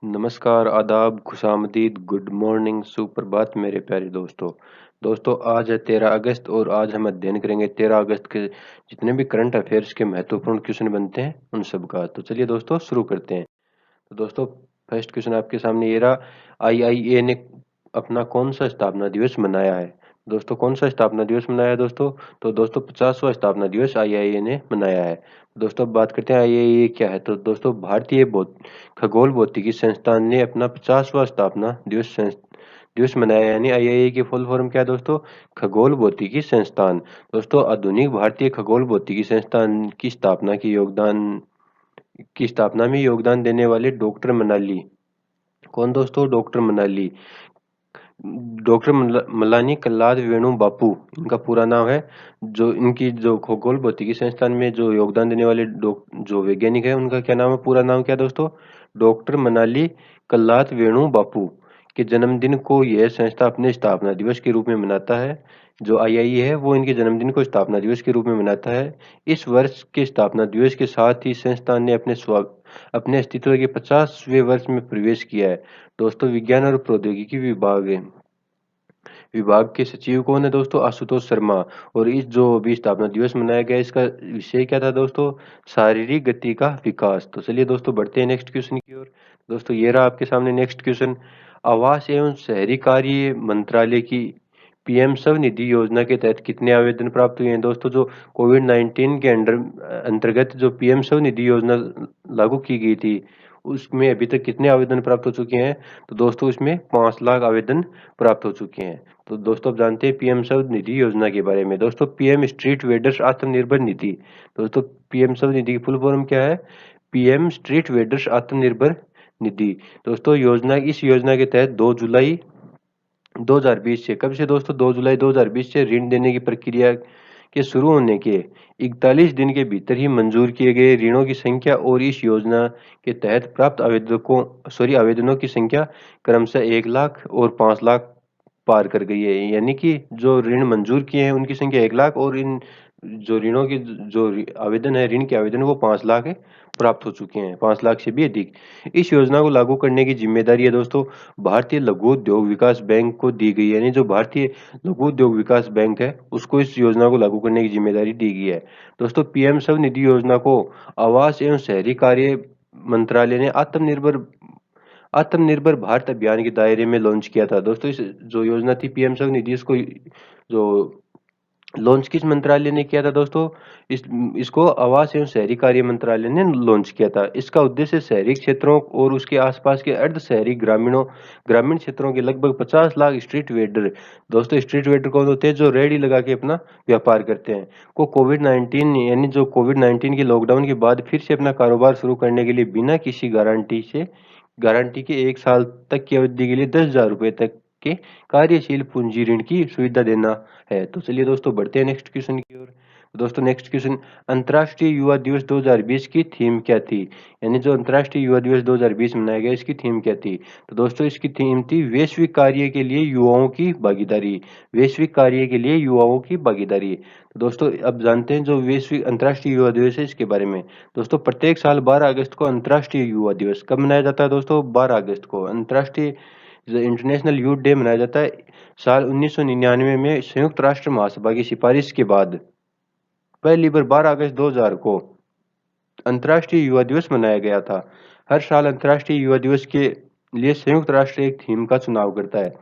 नमस्कार, आदाब, खुशामदीद, good morning, सुप्रभात मेरे प्यारे दोस्तों। दोस्तों आज है 13 अगस्त और आज हम अध्ययन करेंगे 13 अगस्त के जितने भी करंट अफेयर्स के महत्वपूर्ण क्वेश्चन बनते हैं उन सब का। तो चलिए दोस्तों शुरू करते हैं। तो दोस्तों फर्स्ट क्वेश्चन आपके सामने ये रहा, आईआईए ने अपना कौन सा स्थापना दिवस मनाया है? दोस्तों कौन सा स्थापना दिवस मनाया है दोस्तों? तो दोस्तों 50वां स्थापना दिवस आईआईए ने मनाया है। दोस्तों अब बात करते हैं आईआईए क्या है। तो दोस्तों भारतीय खगोल भौतिकी संस्थान ने अपना 50वां स्थापना दिवस मनाया, यानी आईआईए की फुल फॉर्म क्या है दोस्तों? खगोल भौतिकी संस्थान। दोस्तों आधुनिक भारतीय खगोल भौतिकी संस्थान की स्थापना में योगदान देने वाले डॉक्टर मनाली, कौन दोस्तों? डॉक्टर मनाली, डॉक्टर मलानी कल्लाद वेणु बापू इनका पूरा नाम है। जो इनकी जो खगोल भौतिकी संस्थान में जो योगदान देने वाले जो वैज्ञानिक है उनका क्या नाम है, पूरा नाम क्या है दोस्तों? डॉक्टर मनाली कल्लाद वेणु बापू के जन्मदिन को यह संस्था अपने स्थापना दिवस के रूप में मनाता है। जो आईआईए है वो इनके जन्मदिन को स्थापना दिवस के रूप में मनाता है। इस वर्ष के स्थापना दिवस के साथ ही संस्थान ने अपने अस्तित्व के 50वें वर्ष में प्रवेश किया है। दोस्तों विज्ञान और प्रौद्योगिकी विभाग के सचिव कौन है दोस्तों? आशुतोष शर्मा। और इस जो अभी स्थापना दिवस मनाया गया इसका विषय क्या था दोस्तों? शारीरिक गति का विकास। तो चलिए दोस्तों बढ़ते हैं नेक्स्ट क्वेश्चन की ओर। दोस्तों ये रहा आपके सामने नेक्स्ट क्वेश्चन, आवास एवं शहरी कार्य मंत्रालय की पीएम स्वनिधि योजना के तहत कितने आवेदन प्राप्त हुए हैं? दोस्तों जो कोविड-19 के अंतर्गत जो पीएम स्वनिधि योजना लागू की गई थी उसमें अभी तक कितने आवेदन प्राप्त हो चुके हैं? तो दोस्तों इसमें 5 लाख आवेदन प्राप्त हो चुके हैं। तो दोस्तों अब जानते हैं पीएम स्वनिधि योजना के बारे में। दोस्तों PM street vendors Atmanirbhar Nidhi. दोस्तों पीएम स्वनिधि की फुल फॉर्म क्या है? PM street vendors Atmanirbhar Nidhi. दोस्तों इस योजना के तहत 2 जुलाई 2020 से, कब से दोस्तों? 2 जुलाई 2020 से ऋण देने की प्रक्रिया के शुरू होने के 41 दिन के भीतर ही मंजूर किए गए ऋणों की संख्या और इस योजना के तहत प्राप्त आवेदनों की संख्या क्रमशः 1 लाख और 5 लाख पार कर गई है। यानी कि जो ऋण मंजूर किए हैं उनकी संख्या 1 लाख और इन जो ऋणों की जो आवेदन है, ऋण के आवेदन वो 5 लाख प्राप्त हो चुके हैं, 5 लाख से भी अधिक। इस योजना को लागू करने की जिम्मेदारी है दोस्तों भारतीय लघु उद्योग विकास बैंक को दी गई है। यानी जो भारतीय लघु उद्योग विकास बैंक है उसको इस योजना को लागू करने की जिम्मेदारी दी गई है। दोस्तों पीएम स्वनिधि योजना को आवास एवं शहरी कार्य मंत्रालय ने आत्मनिर्भर भारत अभियान के दायरे में लॉन्च किया था। दोस्तों इस जो योजना थी पीएम स्वनिधि, इसको जो लॉन्च किस मंत्रालय ने किया था दोस्तों? इसको आवास एवं शहरी कार्य मंत्रालय ने लॉन्च किया था। इसका उद्देश्य शहरी क्षेत्रों और उसके आसपास के अर्ध शहरी ग्रामीण क्षेत्रों के लगभग 50 लाख स्ट्रीट वेंडर, दोस्तों स्ट्रीट वेंडर कौन होते हैं? जो रेहड़ी लगा के अपना व्यापार करते हैं, को कोविड-19 यानी जो कोविड-19 के लॉकडाउन के बाद फिर से अपना कारोबार शुरू करने के लिए बिना किसी गारंटी के 1 साल तक की अवधि के लिए 10,000 रुपए तक के कार्यशील पूंजी ऋण की सुविधा देना है। तो चलिए दोस्तों बढ़ते हैं नेक्स्ट क्वेश्चन की ओर। दोस्तों नेक्स्ट क्वेश्चन, अंतर्राष्ट्रीय युवा दिवस 2020 की थीम क्या थी? यानी जो अंतर्राष्ट्रीय युवा दिवस 2020 मनाया गया इसकी थीम क्या थी? तो दोस्तों इसकी थीम थी वैश्विक कार्य के लिए युवाओं की भागीदारी। वैश्विक कार्य के लिए युवाओं की भागीदारी। तो दोस्तों अब जानते हैं जो वैश्विक अंतर्राष्ट्रीय युवा दिवस है इसके बारे में। दोस्तों प्रत्येक साल 12 अगस्त को अंतर्राष्ट्रीय युवा दिवस कब मनाया जाता है दोस्तों? 12 अगस्त को अंतर्राष्ट्रीय इंटरनेशनल यूथ डे मनाया जाता है। साल 1999 में संयुक्त राष्ट्र महासभा की सिफारिश के बाद पहली बार 12 अगस्त 2000 को अंतर्राष्ट्रीय युवा दिवस मनाया गया था। हर साल अंतर्राष्ट्रीय युवा दिवस के लिए संयुक्त राष्ट्र एक थीम का चुनाव करता है।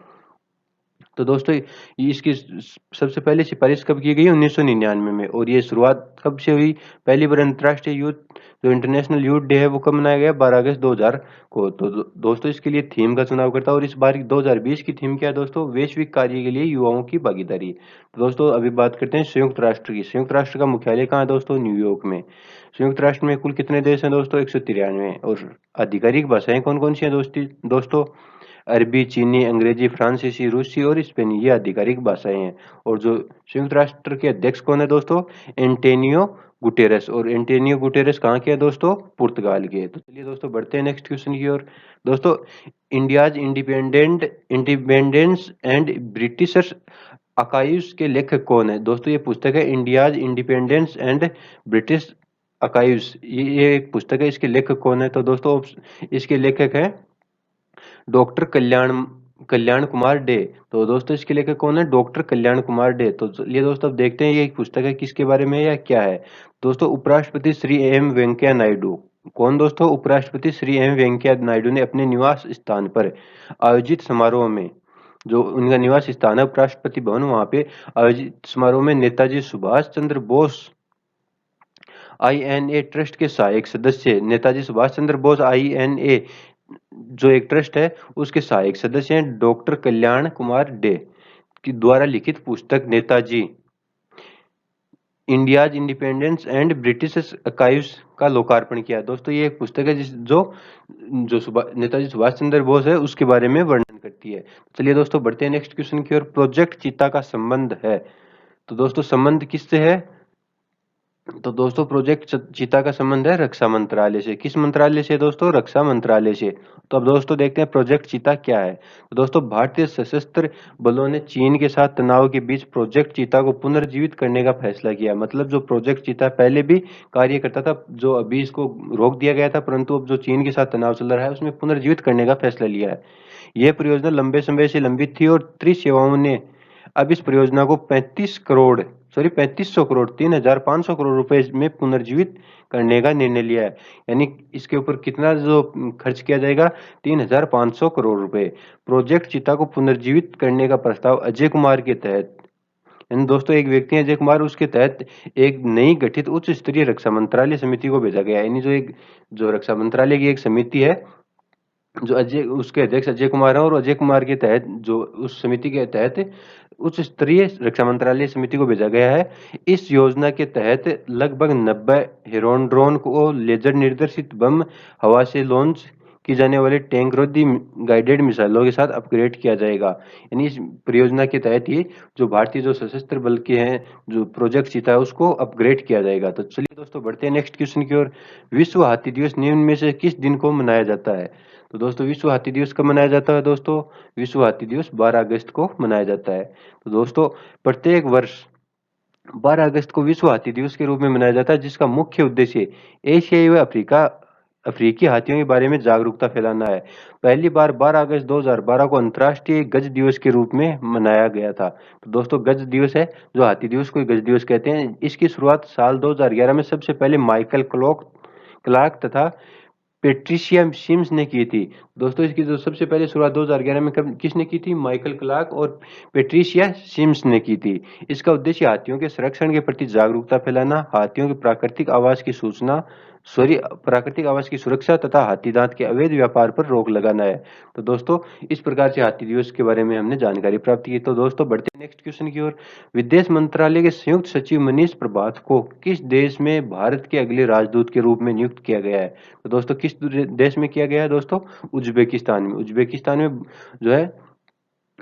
तो दोस्तों ये इसकी सबसे पहले सिफारिश कब की गई? 1999 में। और ये शुरुआत कब से हुई? पहली बार अंतर्राष्ट्रीय यूथ जो इंटरनेशनल यूथ डे है वो कब मनाया गया? 12 अगस्त 2000 को। तो दोस्तों इसके लिए थीम का चुनाव करता है और इस बार 2020 की थीम क्या है दोस्तों? वैश्विक कार्य के लिए युवाओं की भागीदारी। तो दोस्तों अभी बात करते हैं संयुक्त राष्ट्र की। संयुक्त राष्ट्र का मुख्यालय कहाँ है दोस्तों? न्यूयॉर्क में। संयुक्त राष्ट्र में कुल कितने देश हैं दोस्तों? 193। और आधिकारिक भाषाएं कौन कौन सी हैं दोस्तों? अरबी, चीनी, अंग्रेजी, फ्रांसीसी, रूसी और स्पेनी, ये आधिकारिक भाषाएं हैं। और जो संयुक्त राष्ट्र के अध्यक्ष कौन है दोस्तों? Antonio Guterres. और एंटोनियो गुटेरेस कहाँ के हैं दोस्तों? पुर्तगाल के। तो चलिए दोस्तों बढ़ते हैं नेक्स्ट क्वेश्चन की ओर। दोस्तों India's independence and Britishers archives के लेखक कौन है? दोस्तों ये पुस्तक है India's independence and British archives, ये एक पुस्तक है। इसके लेखक कौन है? तो दोस्तों इसके लेखक हैं डॉक्टर कल्याण कल्याण कुमार डे। तो दोस्तों इसके लेखक कौन है? डॉक्टर कल्याण कुमार डे। तो ये दोस्तों अब देखते हैं ये एक पुस्तक है किसके बारे में या क्या है। दोस्तों उपराष्ट्रपति श्री एम वेंकैया नायडू। कौन दोस्तों? उपराष्ट्रपति श्री एम वेंकैया नायडू ने अपने निवास स्थान पर आयोजित समारोह में, जो उनका निवास स्थान है उपराष्ट्रपति भवन, वहां पे आयोजित समारोह में नेताजी सुभाष चंद्र बोस INA ट्रस्ट के सहायक सदस्य, नेताजी सुभाष चंद्र बोस INA जो एक ट्रस्ट है उसके सहायक सदस्य हैं डॉक्टर कल्याण कुमार डे की द्वारा लिखित पुस्तक Netaji India's independence and British archives का लोकार्पण किया। दोस्तों ये एक पुस्तक है जो जो नेताजी सुभाष चंद्र बोस है उसके बारे में वर्णन करती है। चलिए दोस्तों बढ़ते हैं नेक्स्ट क्वेश्चन की ओर। प्रोजेक्ट चीता का संबंध है। तो दोस्तों संबंध किससे है? तो दोस्तों प्रोजेक्ट चीता का संबंध है रक्षा मंत्रालय से। किस मंत्रालय से दोस्तों? रक्षा मंत्रालय से। तो अब दोस्तों देखते हैं प्रोजेक्ट चीता क्या है। तो दोस्तों भारतीय सशस्त्र बलों ने चीन के साथ तनाव के बीच प्रोजेक्ट चीता को पुनर्जीवित करने का फैसला किया। मतलब जो प्रोजेक्ट चीता पहले भी कार्य करता था, जो अभी इसको रोक दिया गया था, परंतु अब जो चीन के साथ तनाव चल रहा है उसमें पुनर्जीवित करने का फैसला लिया है। यह परियोजना लंबे समय से लंबित थी और त्रिसेवाओं ने अब इस परियोजना को 3500 करोड़ 3,500 करोड़ रुपए में पुनर्जीवित करने का निर्णय लिया है। यानी इसके ऊपर कितना जो खर्च किया जाएगा? 3,500 करोड़ रुपए। प्रोजेक्ट चीता को पुनर्जीवित करने का प्रस्ताव अजय कुमार के तहत, यानी दोस्तों एक व्यक्ति है अजय कुमार, उसके तहत एक नई गठित उच्च स्तरीय रक्षा मंत्रालय समिति को भेजा गया। यानी जो रक्षा मंत्रालय की एक समिति है, जो उसके अध्यक्ष अजय कुमार है और अजय कुमार के तहत जो उस समिति के तहत उच्च स्तरीय रक्षा मंत्रालय समिति को भेजा गया है। इस योजना के तहत लगभग 90 हेरोन ड्रोन को लेजर निर्देशित बम, हवा से लॉन्च की जाने वाले टैंक रोधी गाइडेड मिसाइलों के साथ अपग्रेड किया जाएगा। यानी इस परियोजना के तहत ही जो भारतीय जो सशस्त्र बल के हैं जो प्रोजेक्ट चीता है उसको अपग्रेड किया जाएगा। तो चलिए दोस्तों बढ़ते हैं नेक्स्ट क्वेश्चन की ओर। विश्व हाथी दिवस निम्न में से किस दिन को मनाया जाता है? तो दोस्तों विश्व हाथी दिवस कब मनाया जाता है? दोस्तों विश्व हाथी दिवस 12 अगस्त को मनाया जाता है। तो दोस्तों प्रत्येक वर्ष 12 अगस्त को विश्व हाथी दिवस के रूप में मनाया जाता है, जिसका मुख्य उद्देश्य एशियाई व अफ्रीकी हाथियों के बारे में जागरूकता फैलाना है। पहली बार 12 अगस्त 2012 को अंतर्राष्ट्रीय गज दिवस के रूप में मनाया गया था। तो दोस्तों गज दिवस है, जो हाथी दिवस को गज दिवस कहते हैं। इसकी शुरुआत साल 2011 में सबसे पहले माइकल क्लार्क तथा पेट्रिशिया सिम्स ने की थी। दोस्तों इसकी जो सबसे पहले शुरुआत 2011 में किसने की थी? माइकल क्लार्क और पेट्रिशिया सिम्स ने की थी। इसका उद्देश्य हाथियों के संरक्षण के प्रति जागरूकता फैलाना, हाथियों के प्राकृतिक आवास की सुरक्षा तथा हाथी दांत के अवैध व्यापार पर रोक लगाना है। तो दोस्तों इस प्रकार से हाथी दिवस के बारे में हमने जानकारी प्राप्त की। तो दोस्तों बढ़ते हैं नेक्स्ट क्वेश्चन की ओर। विदेश मंत्रालय के संयुक्त सचिव मनीष प्रभात को किस देश में भारत के अगले राजदूत के रूप में नियुक्त किया गया है? तो दोस्तों किस देश में किया गया है? दोस्तों उज्बेकिस्तान में। उज्बेकिस्तान में जो है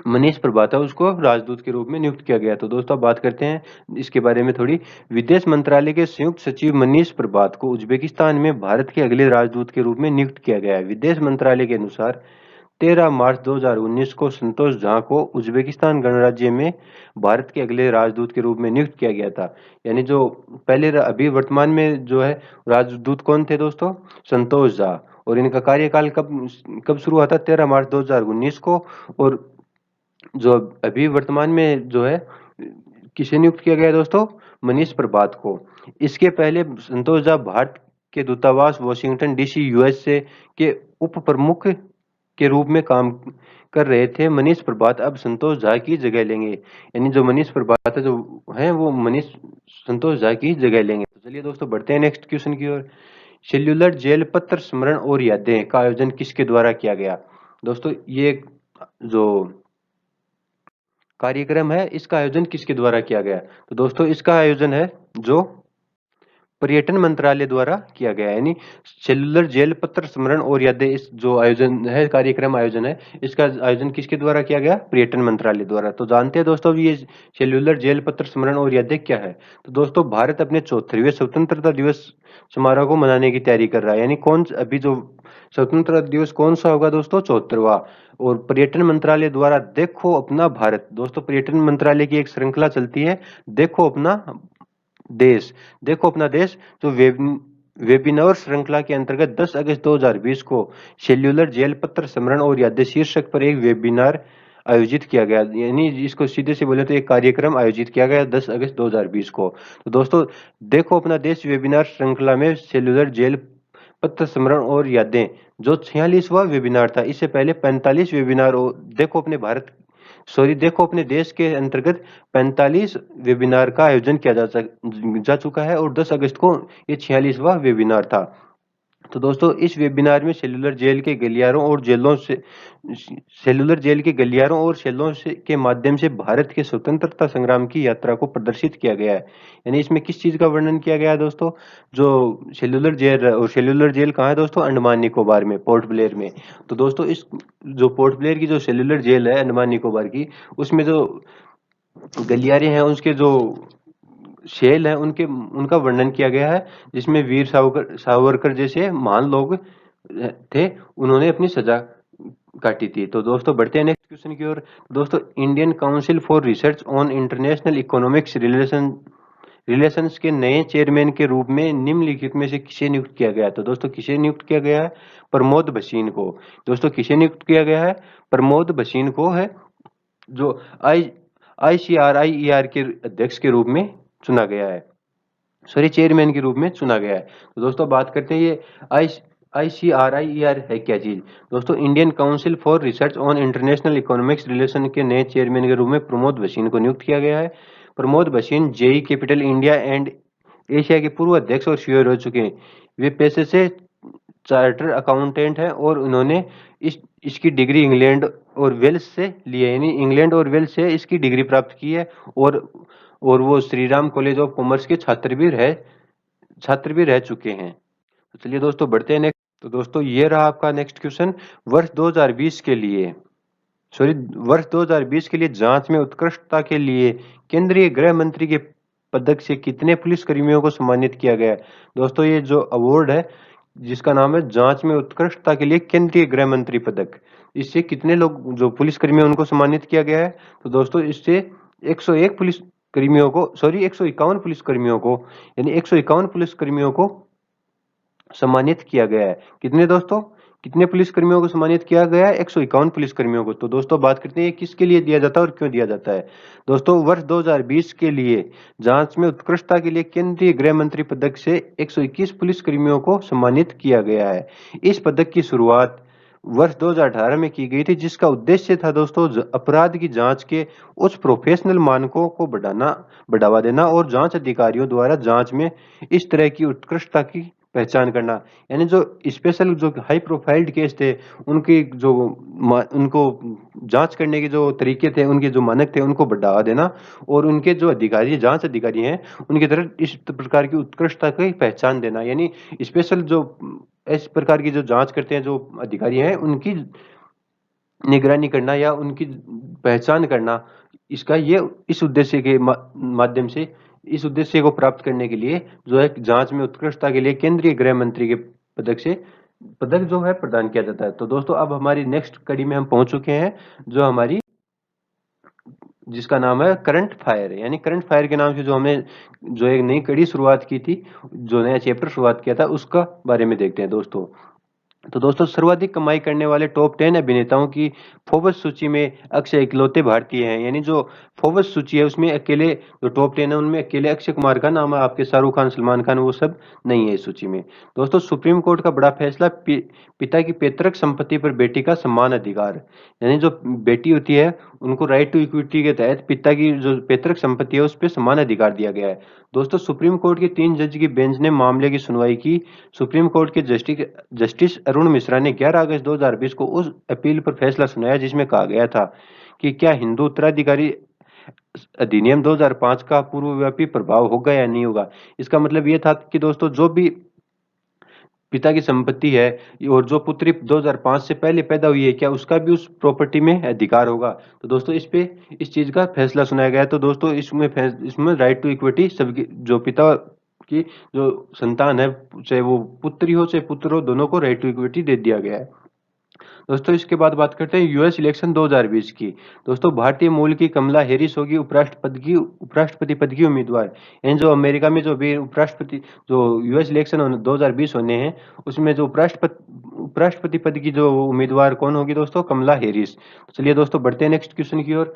मनीष प्रभात है उसको राजदूत के रूप में नियुक्त किया गया। तो दोस्तों बात करते हैं इसके बारे में थोड़ी। विदेश मंत्रालय के संयुक्त सचिव मनीष प्रभात को उज्बेकिस्तान में भारत के अगले राजदूत के रूप में नियुक्त किया गया है। विदेश मंत्रालय के अनुसार 13 मार्च 2019 को संतोष झा को उज्बेकिस्तान गणराज्य में भारत के अगले राजदूत के रूप में नियुक्त किया गया था। यानी जो पहले अभी वर्तमान में जो है राजदूत कौन थे दोस्तों? संतोष झा। और इनका कार्यकाल कब शुरू हुआ था? 13 मार्च 2019 को। और जो अभी वर्तमान में जो है किसे नियुक्त किया गया है दोस्तों? मनीष प्रभात को। इसके पहले संतोष झा भारत के दूतावास वॉशिंगटन DC USA के उप प्रमुख के रूप में काम कर रहे थे। मनीष प्रभात अब संतोष झा की जगह लेंगे। यानी जो मनीष प्रभात है जो है वो मनीष संतोष झा की जगह लेंगे। तो चलिए दोस्तों बढ़ते हैं नेक्स्ट क्वेश्चन की ओर। सेल्युलर जेल पत्र स्मरण और यादें का आयोजन किसके द्वारा किया गया? दोस्तों ये जो कार्यक्रम है इसका आयोजन किसके द्वारा किया गया? तो दोस्तों इसका आयोजन है जो पर्यटन मंत्रालय द्वारा किया गया। यानी सेलुलर जेल पत्र स्मरण और यादें इस जो आयोजन है कार्यक्रम आयोजन है इसका आयोजन किसके द्वारा किया गया? पर्यटन मंत्रालय द्वारा। तो जानते हैं दोस्तों ये सेलुलर जेल पत्र स्मरण और यादें क्या है? तो दोस्तों भारत अपने 74वें स्वतंत्रता दिवस समारोह को मनाने की तैयारी कर रहा है। यानी कौन अभी जो स्वतंत्रता दिवस कौन सा होगा दोस्तों? 74वां। और पर्यटन मंत्रालय द्वारा देखो अपना भारत। दोस्तों पर्यटन मंत्रालय की एक श्रृंखला चलती है देखो अपना देश। देखो अपना देश जो वेब वेबिनार श्रृंखला के अंतर्गत 10 अगस्त 2020 को सेल्युलर जेल पत्र स्मरण और यादें शीर्षक पर एक वेबिनार आयोजित किया गया, यानी इसको सीधे से बोले तो एक कार्यक्रम आयोजित किया गया 10 अगस्त 2020 को। तो दोस्तों देखो अपना देश वेबिनार श्रृंखला में सेल्युलर जेल पत्र स्मरण और यादें जो 46वां वेबिनार था, इससे पहले 45 वेबिनार देखो अपने देखो अपने देश के अंतर्गत 45 वेबिनार का आयोजन किया जा चुका है और 10 अगस्त को ये 46वां वेबिनार था। तो दोस्तों इस वेबिनार में सेलुलर जेल के गलियारों और सेलों से के माध्यम से भारत के स्वतंत्रता संग्राम की यात्रा को प्रदर्शित किया गया है। यानी इसमें किस चीज का वर्णन किया गया है दोस्तों? जो सेलुलर जेल है, और सेलुलर जेल कहाँ है दोस्तों? अंडमान निकोबार में, पोर्ट ब्लेयर में। तो दोस्तों इस जो पोर्ट ब्लेयर की जो सेलुलर जेल है अंडमान निकोबार की, उसमें जो गलियारे हैं, उसके जो शेल है, उनके उनका वर्णन किया गया है, जिसमें वीर सावरकर जैसे महान लोग थे, उन्होंने अपनी सजा काटी थी। तो दोस्तों बढ़ते हैं नेक्स्ट क्वेश्चन की ओर। दोस्तों Indian council for research on international economics relations के नए चेयरमैन के रूप में निम्नलिखित में से किसे नियुक्त किया गया? तो दोस्तों किसे नियुक्त किया गया है? प्रमोद भसीन को। दोस्तों किसे नियुक्त किया गया है? प्रमोद भसीन को है, जो ICRIER के अध्यक्ष के रूप में चुना गया है, सॉरी चेयरमैन के रूप में चुना गया है। तो दोस्तों बात करते हैं ये ICRIER है क्या चीज? दोस्तों Indian council for research on international economics relation के नए चेयरमैन के रूप में प्रमोद भसीन को नियुक्त किया गया है। Pramod Bhasin GE Capital India and Asia के पूर्व अध्यक्ष और CEO रह चुके हैं। वे पेशे से चार्टर अकाउंटेंट है और उन्होंने इसकी डिग्री इंग्लैंड और वेल्स से ली है, यानी इंग्लैंड और वेल्स से इसकी डिग्री प्राप्त की है, और वो Shri Ram college of commerce के छात्र भी रह चुके हैं। तो चलिए दोस्तों बढ़ते हैं नेक्स्ट। तो दोस्तों ये रहा आपका नेक्स्ट क्वेश्चन। वर्ष 2020 के लिए वर्ष 2020 के लिए जांच में उत्कृष्टता के लिए केंद्रीय गृह मंत्री के पदक से कितने पुलिस कर्मियों को सम्मानित किया गया? दोस्तों ये जो अवार्ड है, जिसका नाम है जांच में उत्कृष्टता के लिए केंद्रीय गृह मंत्री पदक, इससे कितने लोग जो पुलिस कर्मी है उनको सम्मानित किया गया है? तो दोस्तों इससे 101 पुलिस कर्मियों को, सॉरी 151 पुलिस कर्मियों को, यानी 151 पुलिस कर्मियों को सम्मानित किया गया है। कितने दोस्तों? कितने पुलिस कर्मियों को सम्मानित किया गया है? 151 पुलिस कर्मियों को। तो दोस्तों बात करते हैं किसके लिए दिया जाता है और क्यों दिया जाता है। दोस्तों वर्ष 2020 के लिए जांच में उत्कृष्टता के लिए केंद्रीय गृह मंत्री पदक से 121 पुलिस कर्मियों को सम्मानित किया गया है। इस पदक की शुरुआत वर्ष 2018 में की गई थी, जिसका उद्देश्य था दोस्तों अपराध की जांच के उच्च प्रोफेशनल मानकों को बढ़ावा देना और जांच अधिकारियों द्वारा जांच में इस तरह की उत्कृष्टता की पहचान करना। यानी जो स्पेशल जो हाई प्रोफाइल्ड केस थे, उनकी जो उनको जांच करने के जो तरीके थे, उनके जो मानक थे, उनको बढ़ावा देना, और उनके जो जांच अधिकारी हैं, उनकी तरफ इस प्रकार की उत्कृष्टता की पहचान देना। यानी स्पेशल जो इस प्रकार की जो जांच करते हैं जो अधिकारी हैं, उनकी निगरानी करना या उनकी पहचान करना, इसका ये इस उद्देश्य के माध्यम से, इस उद्देश्य को प्राप्त करने के लिए जो है जांच में उत्कृष्टता के लिए केंद्रीय गृह मंत्री के पदक जो है प्रदान किया जाता है। तो दोस्तों अब हमारी नेक्स्ट कड़ी में हम पहुंच चुके हैं, जो हमारी जिसका नाम है करंट फायर, यानी करंट फायर के नाम से जो हमने जो एक नई कड़ी शुरुआत की थी, जो नया चैप्टर शुरुआत किया था, उसका बारे में देखते हैं दोस्तों। तो दोस्तों सर्वाधिक कमाई करने वाले टॉप 10 अभिनेताओं की फोर्ब्स सूची में अक्षय इकलौते भारतीय हैं। यानी जो फोर्ब्स सूची है उसमें अकेले जो टॉप 10 है उनमें अकेले अक्षय कुमार का नाम है, आपके शाहरुख खान, सलमान खान, वो सब नहीं है इस सूची में। दोस्तों सुप्रीम कोर्ट का बड़ा फैसला, पिता की पैतृक संपत्ति पर बेटी का समान अधिकार, यानी जो बेटी होती है उनको राइट टू इक्विटी के तहत पिता की जो पैतृक संपत्ति है उस पर समान अधिकार दिया गया है। दोस्तों सुप्रीम कोर्ट के 3 जज की बेंच ने मामले की सुनवाई की। सुप्रीम कोर्ट के जस्टिस अरुण मिश्रा ने 11 अगस्त 2020 को उस अपील पर फैसला सुनाया जिसमें कहा गया था कि क्या हिंदू उत्तराधिकारी अधिनियम 2005 का पूर्वव्यापी प्रभाव होगा या नहीं होगा। इसका मतलब यह था कि दोस्तों जो भी पिता की संपत्ति है और जो पुत्री 2005 से पहले पैदा हुई है, क्या उसका भी उस प्रॉपर्टी में अधिकार होगा। तो दोस्तों इस चीज का फैसला सुनाया गया। तो दोस्तों इसमें राइट टू इक्विटी सबकी, जो पिता की जो संतान है, चाहे वो पुत्री हो चाहे पुत्र हो, दोनों को राइट टू इक्विटी दे दिया गया है। दोस्तों इसके बाद बात करते हैं यूएस इलेक्शन 2020 की। दोस्तों भारतीय मूल की कमला हैरिस होगी उपराष्ट्रपति पद की उम्मीदवार। यानी जो अमेरिका में जो भी उपराष्ट्रपति जो यूएस इलेक्शन 2020 होने हैं, उसमें जो उपराष्ट्रपति पद की जो उम्मीदवार कौन होगी दोस्तों? कमला हैरिस। चलिए दोस्तों बढ़ते हैं नेक्स्ट क्वेश्चन की ओर।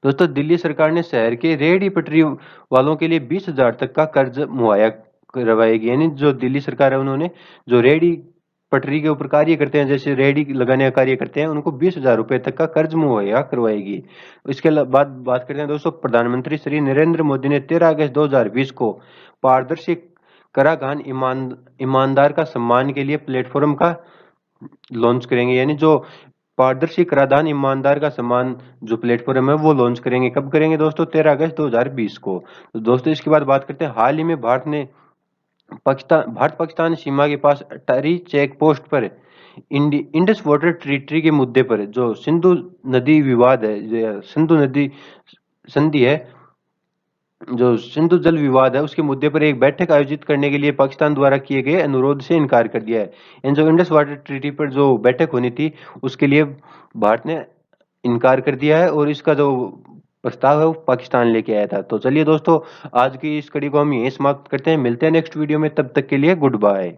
दोस्तों दिल्ली सरकार ने शहर के रेहड़ी पटरी वालों के लिए 20,000 तक का कर्ज मुहैया करवाएगी। यानी जो दिल्ली सरकार है, उन्होंने जो रेहड़ी पटरी के ऊपर कार्य करते हैं, जैसे रेहड़ी लगाने का कार्य करते हैं, उनको 20,000 रुपए तक का कर्ज मुहैया करवाएगी। इसके बाद बात करते हैं दोस्तों, प्रधानमंत्री श्री नरेंद्र मोदी ने 13 अगस्त 2020 को पारदर्शी कराधान ईमानदार का सम्मान के लिए प्लेटफॉर्म का लॉन्च करेंगे। यानी जो पारदर्शी कराधान ईमानदार का सम्मान जो प्लेटफॉर्म है वो लॉन्च करेंगे। कब करेंगे दोस्तों? 13 अगस्त 2020 को। तो दोस्तों इसके बाद बात करते हैं, हाल ही में भारत पाकिस्तान सीमा के पास अटारी चेक पोस्ट पर इंडस वाटर ट्रीटी के मुद्दे पर जो सिंधु नदी विवाद है, सिंधु नदी संधि है, जो सिंधु जल विवाद है, उसके मुद्दे पर एक बैठक आयोजित करने के लिए पाकिस्तान द्वारा किए गए अनुरोध से इनकार कर दिया है। इन जो इंडस वाटर ट्रीटी पर जो बैठक होनी थी, उसके लिए भारत ने इनकार कर दिया है और इसका जो प्रस्ताव है वो पाकिस्तान लेके आया था। तो चलिए दोस्तों, आज की इस कड़ी को हम यहीं समाप्त करते हैं। मिलते हैं नेक्स्ट वीडियो में, तब तक के लिए गुड बाय।